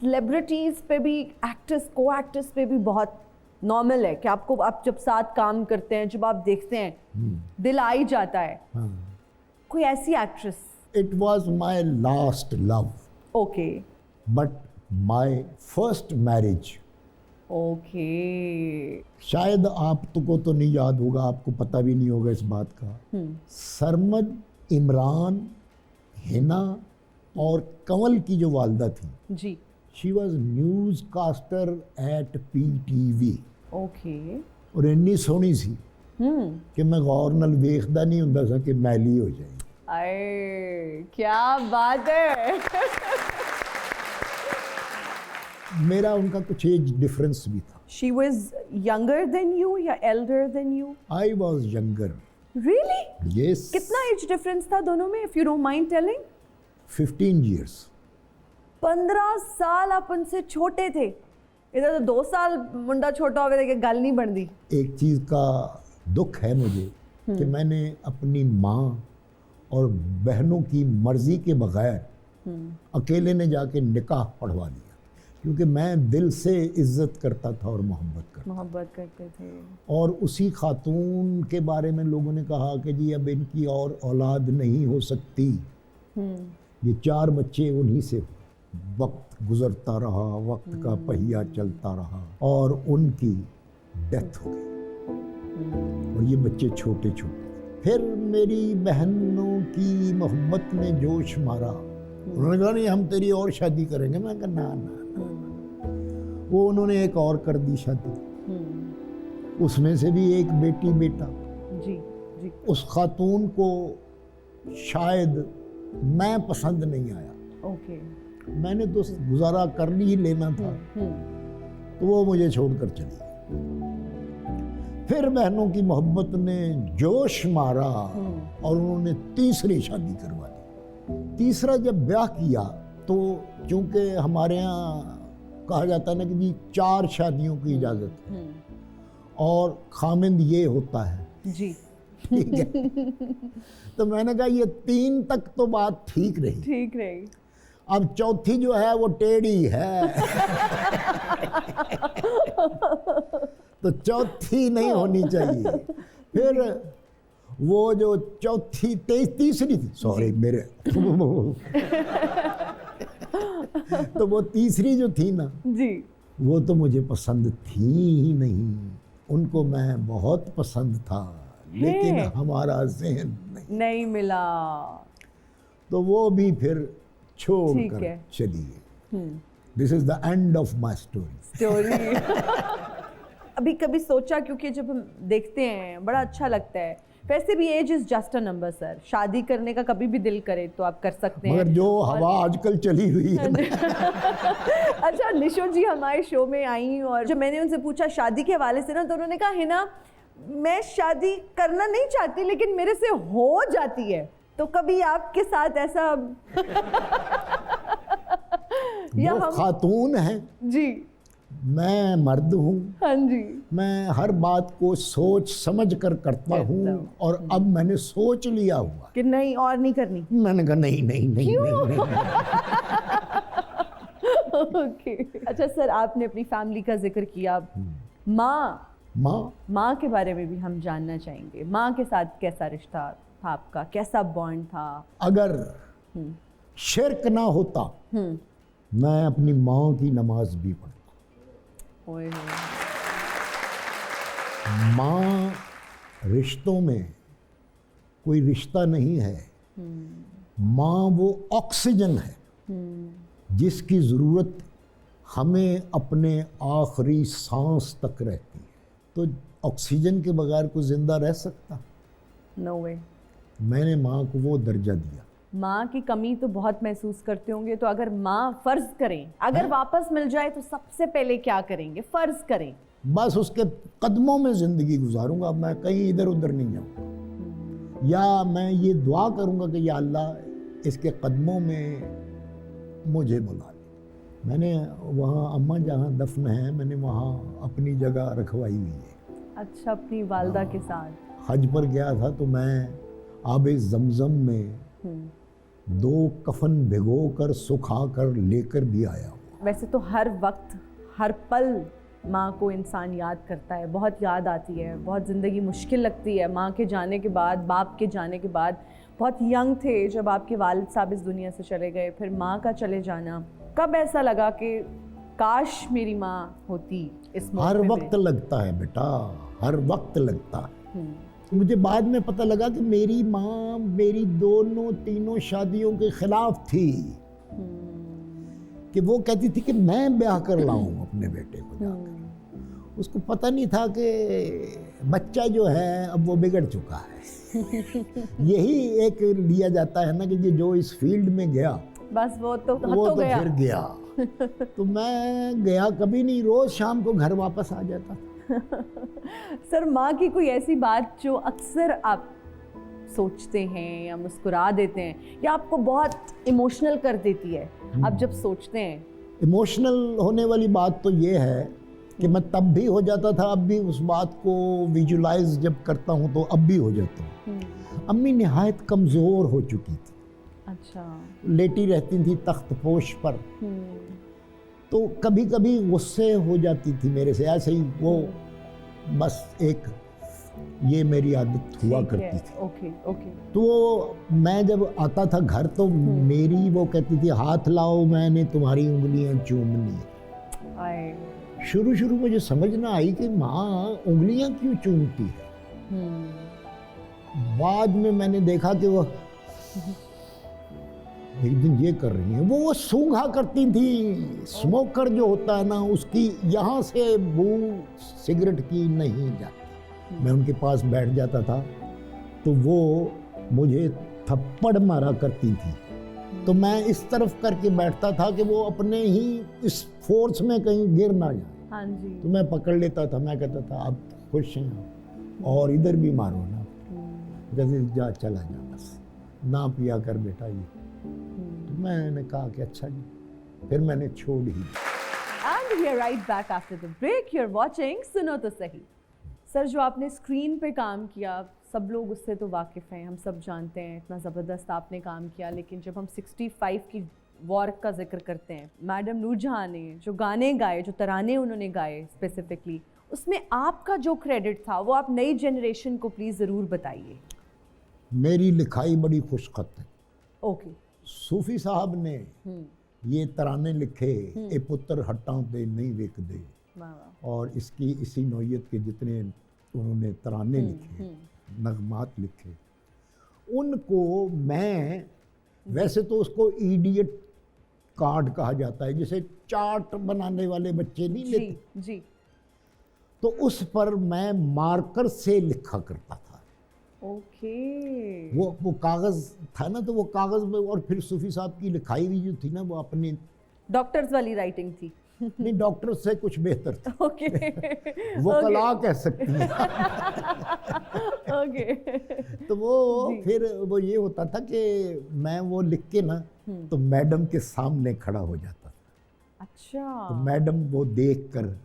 Celebrities पे भी, actors, को एक्टर्स पे भी बहुत नॉर्मल है कि आपको, आप जब साथ काम करते हैं, जब आप देखते हैं दिल आ ही जाता है। कोई ऐसी actress? It was my last love. Okay. But my first marriage. Okay. शायद आपको तो नहीं याद होगा, आपको पता भी नहीं होगा इस बात का। सरमद, इमरान, हिना और कंवल की जो वालदा थी जी, she was newscaster at PTV। Okay. और इन्नी सोहनी सी कि मैं गौर नाल वेखदा नहीं हुंदा सा कि मैली हो जाए। अरे क्या बात है। मेरा उनका कुछ एज डिफरेंस भी था। She was younger than you या elder than you? I was younger. Really? Yes. कितना एज डिफरेंस था दोनों में, if you don't mind telling? 15 years. 15 साल आप उनसे छोटे थे। इधर तो 2 साल मुंडा छोटा हो गया कि गल नहीं बनती। एक चीज़ का दुख है मुझे कि मैंने अपनी माँ और बहनों की मर्जी के बगैर अकेले ने जाके निकाह पढ़वा दिया, क्योंकि मैं दिल से इज्जत करता था और मोहब्बत करते थे। और उसी खातून के बारे में लोगों ने कहा कि जी अब इनकी और औलाद नहीं हो सकती, ये 4 बच्चे उन्हीं से। वक्त गुजरता रहा, वक्त का पहिया चलता रहा और उनकी डेथ हो गई और ये बच्चे छोटे छोटे। फिर मेरी बहनों की मोहब्बत ने जोश मारा, उन्होंने कहा नहीं हम तेरी और शादी करेंगे। मैं कहा ना ना ना। वो उन्होंने एक और कर दी शादी, उसमें से भी एक बेटी बेटा। जी जी। उस खातून को शायद मैं पसंद नहीं आया। ओके। मैंने तो गुजारा कर ही लेना था, तो वो मुझे छोड़कर चली गई। फिर बहनों की मोहब्बत ने जोश मारा और उन्होंने तीसरी शादी करवा दी। तीसरा जब ब्याह किया तो चूंकि हमारे यहाँ कहा जाता है ना कि जी 4 शादियों की इजाज़त है और खामिंद ये होता है जी, ठीक है। तो मैंने कहा ये 3 तक तो बात ठीक रही, अब चौथी जो है वो टेढ़ी है। तो चौथी नहीं होनी चाहिए। फिर वो जो चौथी तीसरी थी, सॉरी मेरे तो वो तीसरी जो थी ना जी, वो तो मुझे पसंद थी ही नहीं। उनको मैं बहुत पसंद था लेकिन हमारा ज़हन नहीं मिला, तो वो भी फिर छोड़ कर चली गई। This is the end of my story. अभी कभी सोचा, क्योंकि जब हम देखते हैं बड़ा अच्छा लगता है। वैसे भी age is just a number sir, शादी करने का कभी भी दिल करे तो आप कर सकते हैं, मगर जो हवा आजकल चली हुई है। अच्छा, निशो जी हमारे शो में आई और जब मैंने उनसे पूछा शादी के हवाले से ना, तो उन्होंने कहा हिना मैं शादी करना नहीं चाहती लेकिन मेरे से हो जाती है। तो कभी आपके साथ ऐसा या वो खातून है जी, मैं मर्द हूँ। हाँ जी। मैं हर बात को सोच समझ कर करता हूँ और अब मैंने सोच लिया हुआ कि नहीं और नहीं करनी। मैंने कहा नहीं नहीं नहीं नहीं, ओके। अच्छा सर, आपने अपनी फैमिली का जिक्र किया, माँ के बारे में भी हम जानना चाहेंगे। माँ के साथ कैसा रिश्ता था आपका, कैसा बॉन्ड था? अगर शिर्क ना होता मैं अपनी माँ की नमाज भी पढ़ता। माँ रिश्तों में कोई रिश्ता नहीं है, माँ वो ऑक्सीजन है जिसकी ज़रूरत हमें अपने आखिरी सांस तक रहती है। तो ऑक्सीजन के बगैर कोई जिंदा रह सकता? नो वे। मैंने माँ को वो दर्जा दिया। माँ की कमी तो बहुत महसूस करते होंगे, तो अगर माँ फर्ज करें अगर वापस मिल जाए तो सबसे पहले क्या करेंगे? फर्ज करें बस उसके कदमों में ज़िंदगी गुजारूंगा, मैं कहीं इधर उधर नहीं जाऊँगा। या मैं ये दुआ करूँगा कि या अल्लाह इसके कदमों में मुझे बुला ले। मैंने वहाँ अम्मा जहाँ दफन है मैंने वहाँ अपनी जगह रखवाई हुई है। अच्छा, अपनी वालदा के साथ हज पर गया था तो मैं आबे ज़मज़म में 2 कफन भिगो कर सुखा कर लेकर भी आया हूँ। वैसे तो हर वक्त हर पल माँ को इंसान याद करता है, बहुत याद आती है, बहुत ज़िंदगी मुश्किल लगती है माँ के जाने के बाद, बाप के जाने के बाद। बहुत यंग थे जब आपके वालिद साहब इस दुनिया से चले गए, फिर माँ का चले जाना, कब ऐसा लगा कि काश मेरी माँ होती इस मौके हर पे? वक्त लगता है बेटा, हर वक्त लगता है। मुझे बाद में पता लगा कि मेरी माँ मेरी दोनों तीनों शादियों के खिलाफ थी, कि वो कहती थी कि मैं ब्याह कर लाऊं अपने बेटे को जाकर। उसको पता नहीं था कि बच्चा जो है अब वो बिगड़ चुका है। यही एक लिया जाता है ना कि जो इस फील्ड में गया बस वो तो गया। फिर गया। तो मैं गया कभी नहीं, रोज शाम को घर वापस आ जाता। सर, माँ की कोई ऐसी बात जो अक्सर आप सोचते हैं या मुस्कुरा देते हैं या आपको बहुत इमोशनल कर देती है आप जब सोचते हैं? इमोशनल होने वाली बात तो ये है कि मैं तब भी हो जाता था, अब भी उस बात को विजुलाइज जब करता हूँ तो अब भी हो जाता हूँ। अम्मी निहायत कमज़ोर हो चुकी थी। अच्छा। लेटी रहती थी तख्त पोश पर, तो कभी कभी गुस्से हो जाती थी मेरे से, ऐसे ही वो बस एक ये मेरी आदत हुआ करती थी। Okay okay. तो मैं जब आता था घर तो मेरी वो कहती थी हाथ लाओ मैंने तुम्हारी उंगलियां चूमनी है। शुरू शुरू मुझे समझ ना आई कि माँ उंगलियां क्यों चूमती है। बाद में मैंने देखा कि वो एक दिन ये कर रही हैं, वो सूंघा करती थी। स्मोकर जो होता है ना, उसकी यहाँ से बू सिगरेट की नहीं जाती। मैं उनके पास बैठ जाता था तो वो मुझे थप्पड़ मारा करती थी, तो मैं इस तरफ करके बैठता था कि वो अपने ही इस फोर्स में कहीं गिर ना जाए। हाँ जी। तो मैं पकड़ लेता था, मैं कहता था आप खुश हैं और इधर भी मारो ना, कहते जा चला जा बस ना पिया कर बेटा ये। तो मैंने कहा कि अच्छा जी, फिर मैंने छोड़ ही। And we are right back after the break. You're watching सुनो तो सही। सर, जो आपने स्क्रीन पे काम किया, सब लोग उससे तो वाकिफ़ हैं, हम सब जानते हैं इतना ज़बरदस्त आपने काम किया, लेकिन जब हम 65 की वॉर का जिक्र करते हैं, मैडम नूरजहां ने जो गाने गाए, जो तराने उन्होंने गाए स्पेसिफिकली, उसमें आपका जो क्रेडिट था वो आप नई जनरेशन को प्लीज़ ज़रूर बताइए। मेरी लिखाई बड़ी खुशखत है। ओके। सूफी साहब ने ये तराने लिखे, ए पुत्र हट्टां ते नहीं विकदे, और इसकी इसी नौयत के जितने उन्होंने तराने लिखे, नगमात लिखे, उनको मैं, वैसे तो उसको इडियट कार्ड कहा जाता है, जिसे चार्ट बनाने वाले बच्चे नहीं लेते जी, तो उस पर मैं मार्कर से लिखा करता था। ओके। वो कागज़ था ना, तो वो कागज़ में, और फिर सूफी साहब की लिखाई भी जो थी ना, वो अपनी डॉक्टर्स वाली राइटिंग थी। नहीं, डॉक्टर से कुछ बेहतर था। ओके। वो कला कह सकती है। ओके। तो वो फिर वो ये होता था कि मैं वो लिख के ना तो मैडम के सामने खड़ा हो जाता था। अच्छा। तो मैडम वो देख कर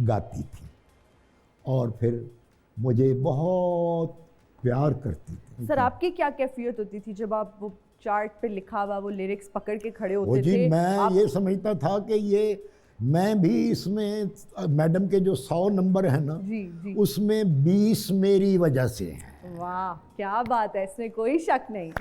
गाती थी और फिर मुझे बहुत प्यार करती थी। सर, आपकी क्या कैफियत होती थी जब आप वो चार्ट पे लिखा हुआ वो लिरिक्स पकड़ के खड़े होते थे? मैं ये समझता था कि ये मैं भी इसमें, मैडम के जो 100 नंबर है ना, जी। उसमें 20 मेरी वजह से हैं। वाह, क्या बात है, इसमें कोई शक नहीं।